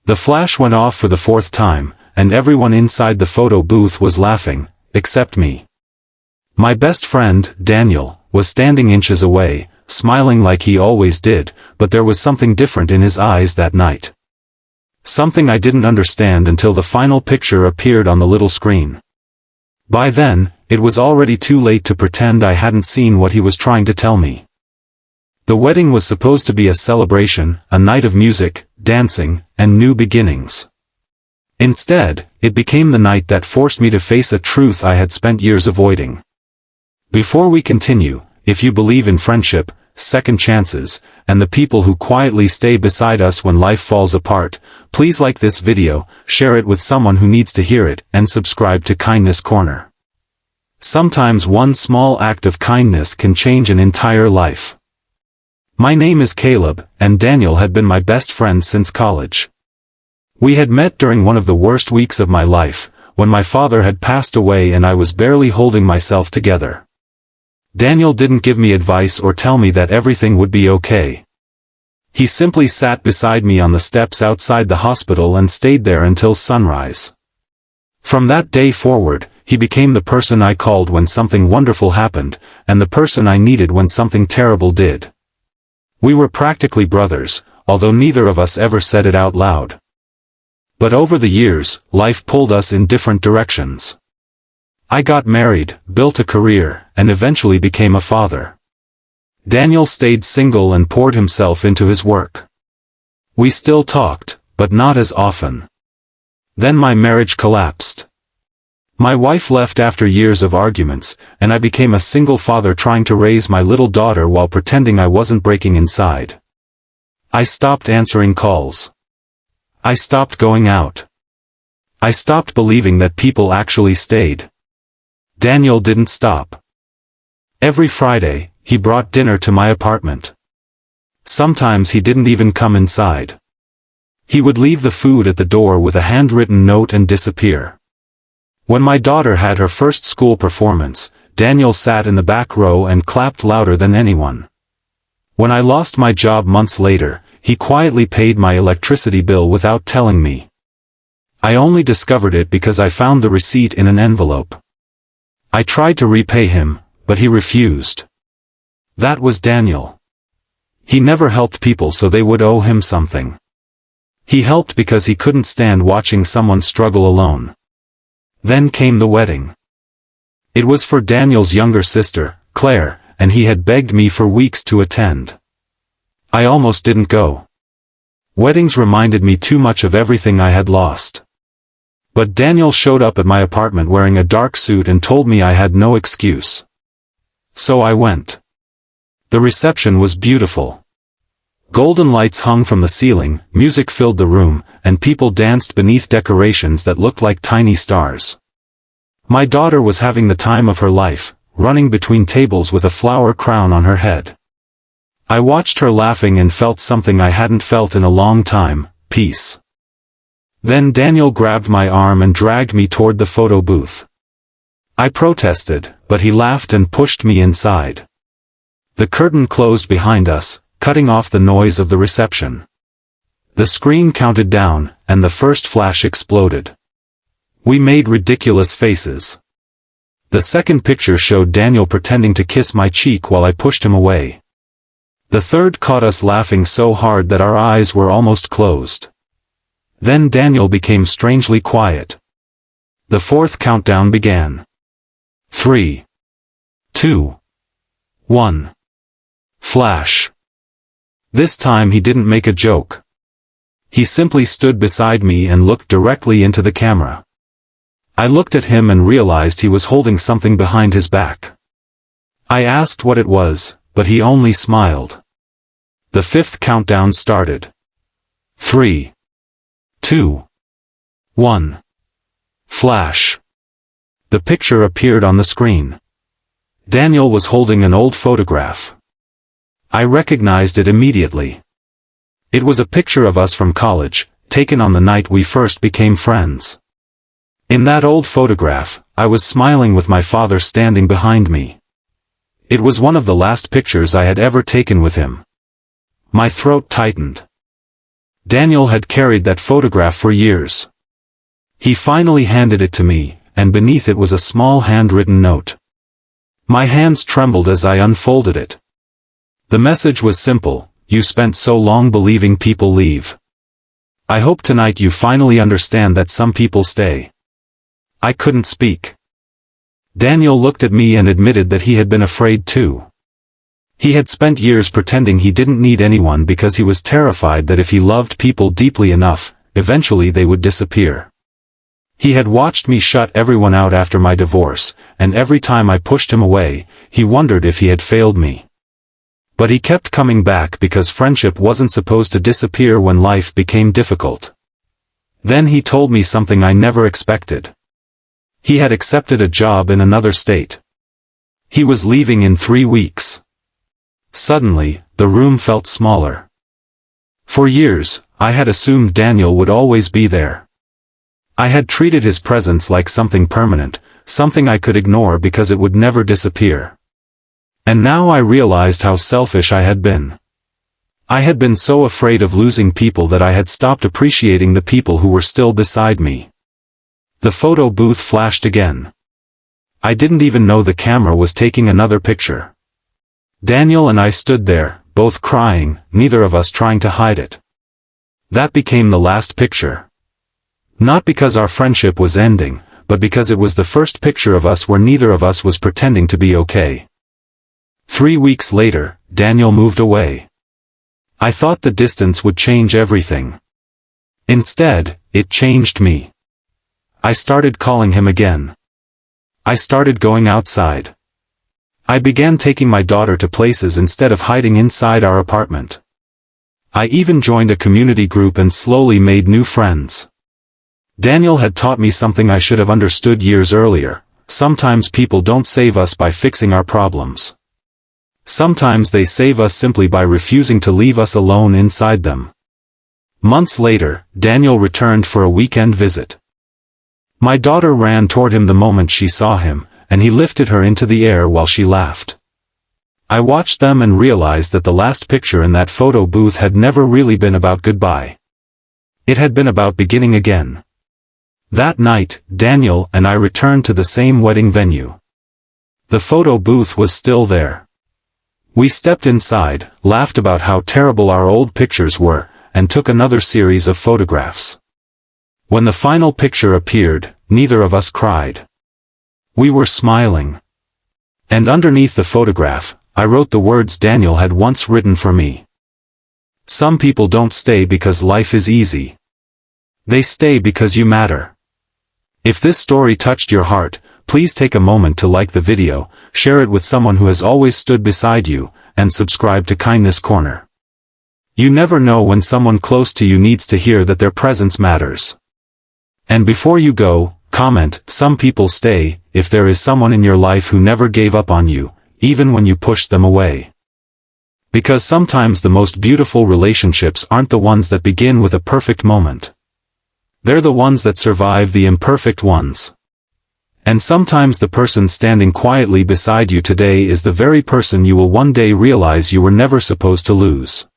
The flash went off for the fourth time, and everyone inside the photo booth was laughing, except me. My best friend, Daniel, was standing inches away, smiling like he always did, but there was something different in his eyes that night. Something I didn't understand until the final picture appeared on the little screen. By then, it was already too late to pretend I hadn't seen what he was trying to tell me. The wedding was supposed to be a celebration, a night of music, dancing, and new beginnings. Instead, it became the night that forced me to face a truth I had spent years avoiding. Before we continue, if you believe in friendship, second chances, and the people who quietly stay beside us when life falls apart, please like this video, share it with someone who needs to hear it, and subscribe to Kindness Corner. Sometimes one small act of kindness can change an entire life. My name is Caleb, and Daniel had been my best friend since college. We had met during one of the worst weeks of my life, when my father had passed away and I was barely holding myself together. Daniel didn't give me advice or tell me that everything would be okay. He simply sat beside me on the steps outside the hospital and stayed there until sunrise. From that day forward, he became the person I called when something wonderful happened, and the person I needed when something terrible did. We were practically brothers, although neither of us ever said it out loud. But over the years, life pulled us in different directions. I got married, built a career, and eventually became a father. Daniel stayed single and poured himself into his work. We still talked, but not as often. Then my marriage collapsed. My wife left after years of arguments, and I became a single father trying to raise my little daughter while pretending I wasn't breaking inside. I stopped answering calls. I stopped going out. I stopped believing that people actually stayed. Daniel didn't stop. Every Friday, he brought dinner to my apartment. Sometimes he didn't even come inside. He would leave the food at the door with a handwritten note and disappear. When my daughter had her first school performance, Daniel sat in the back row and clapped louder than anyone. When I lost my job months later, he quietly paid my electricity bill without telling me. I only discovered it because I found the receipt in an envelope. I tried to repay him, but he refused. That was Daniel. He never helped people so they would owe him something. He helped because he couldn't stand watching someone struggle alone. Then came the wedding. It was for Daniel's younger sister, Claire, and he had begged me for weeks to attend. I almost didn't go. Weddings reminded me too much of everything I had lost. But Daniel showed up at my apartment wearing a dark suit and told me I had no excuse. So I went. The reception was beautiful. Golden lights hung from the ceiling, music filled the room, and people danced beneath decorations that looked like tiny stars. My daughter was having the time of her life, running between tables with a flower crown on her head. I watched her laughing and felt something I hadn't felt in a long time, peace. Then Daniel grabbed my arm and dragged me toward the photo booth. I protested, but he laughed and pushed me inside. The curtain closed behind us, cutting off the noise of the reception. The screen counted down, and the first flash exploded. We made ridiculous faces. The second picture showed Daniel pretending to kiss my cheek while I pushed him away. The third caught us laughing so hard that our eyes were almost closed. Then Daniel became strangely quiet. The fourth countdown began. 3, 2, 1. Flash. This time he didn't make a joke. He simply stood beside me and looked directly into the camera. I looked at him and realized he was holding something behind his back. I asked what it was, but he only smiled. The fifth countdown started. 3, 2, 1. Flash. The picture appeared on the screen. Daniel was holding an old photograph. I recognized it immediately. It was a picture of us from college, taken on the night we first became friends. In that old photograph, I was smiling with my father standing behind me. It was one of the last pictures I had ever taken with him. My throat tightened. Daniel had carried that photograph for years. He finally handed it to me, and beneath it was a small handwritten note. My hands trembled as I unfolded it. The message was simple: "You spent so long believing people leave. I hope tonight you finally understand that some people stay." I couldn't speak. Daniel looked at me and admitted that he had been afraid too. He had spent years pretending he didn't need anyone because he was terrified that if he loved people deeply enough, eventually they would disappear. He had watched me shut everyone out after my divorce, and every time I pushed him away, he wondered if he had failed me. But he kept coming back because friendship wasn't supposed to disappear when life became difficult. Then he told me something I never expected. He had accepted a job in another state. He was leaving in 3 weeks. Suddenly, the room felt smaller. For years, I had assumed Daniel would always be there. I had treated his presence like something permanent, something I could ignore because it would never disappear. And now I realized how selfish I had been. I had been so afraid of losing people that I had stopped appreciating the people who were still beside me. The photo booth flashed again. I didn't even know the camera was taking another picture. Daniel and I stood there, both crying, neither of us trying to hide it. That became the last picture. Not because our friendship was ending, but because it was the first picture of us where neither of us was pretending to be okay. 3 weeks later, Daniel moved away. I thought the distance would change everything. Instead, it changed me. I started calling him again. I started going outside. I began taking my daughter to places instead of hiding inside our apartment. I even joined a community group and slowly made new friends. Daniel had taught me something I should have understood years earlier: sometimes people don't save us by fixing our problems. Sometimes they save us simply by refusing to leave us alone inside them. Months later, Daniel returned for a weekend visit. My daughter ran toward him the moment she saw him, and he lifted her into the air while she laughed. I watched them and realized that the last picture in that photo booth had never really been about goodbye. It had been about beginning again. That night, Daniel and I returned to the same wedding venue. The photo booth was still there. We stepped inside, laughed about how terrible our old pictures were, and took another series of photographs. When the final picture appeared, neither of us cried. We were smiling. And underneath the photograph, I wrote the words Daniel had once written for me. Some people don't stay because life is easy. They stay because you matter. If this story touched your heart, please take a moment to like the video, share it with someone who has always stood beside you, and subscribe to Kindness Corner. You never know when someone close to you needs to hear that their presence matters. And before you go, comment, "Some people stay," if there is someone in your life who never gave up on you, even when you pushed them away. Because sometimes the most beautiful relationships aren't the ones that begin with a perfect moment. They're the ones that survive the imperfect ones. And sometimes the person standing quietly beside you today is the very person you will one day realize you were never supposed to lose.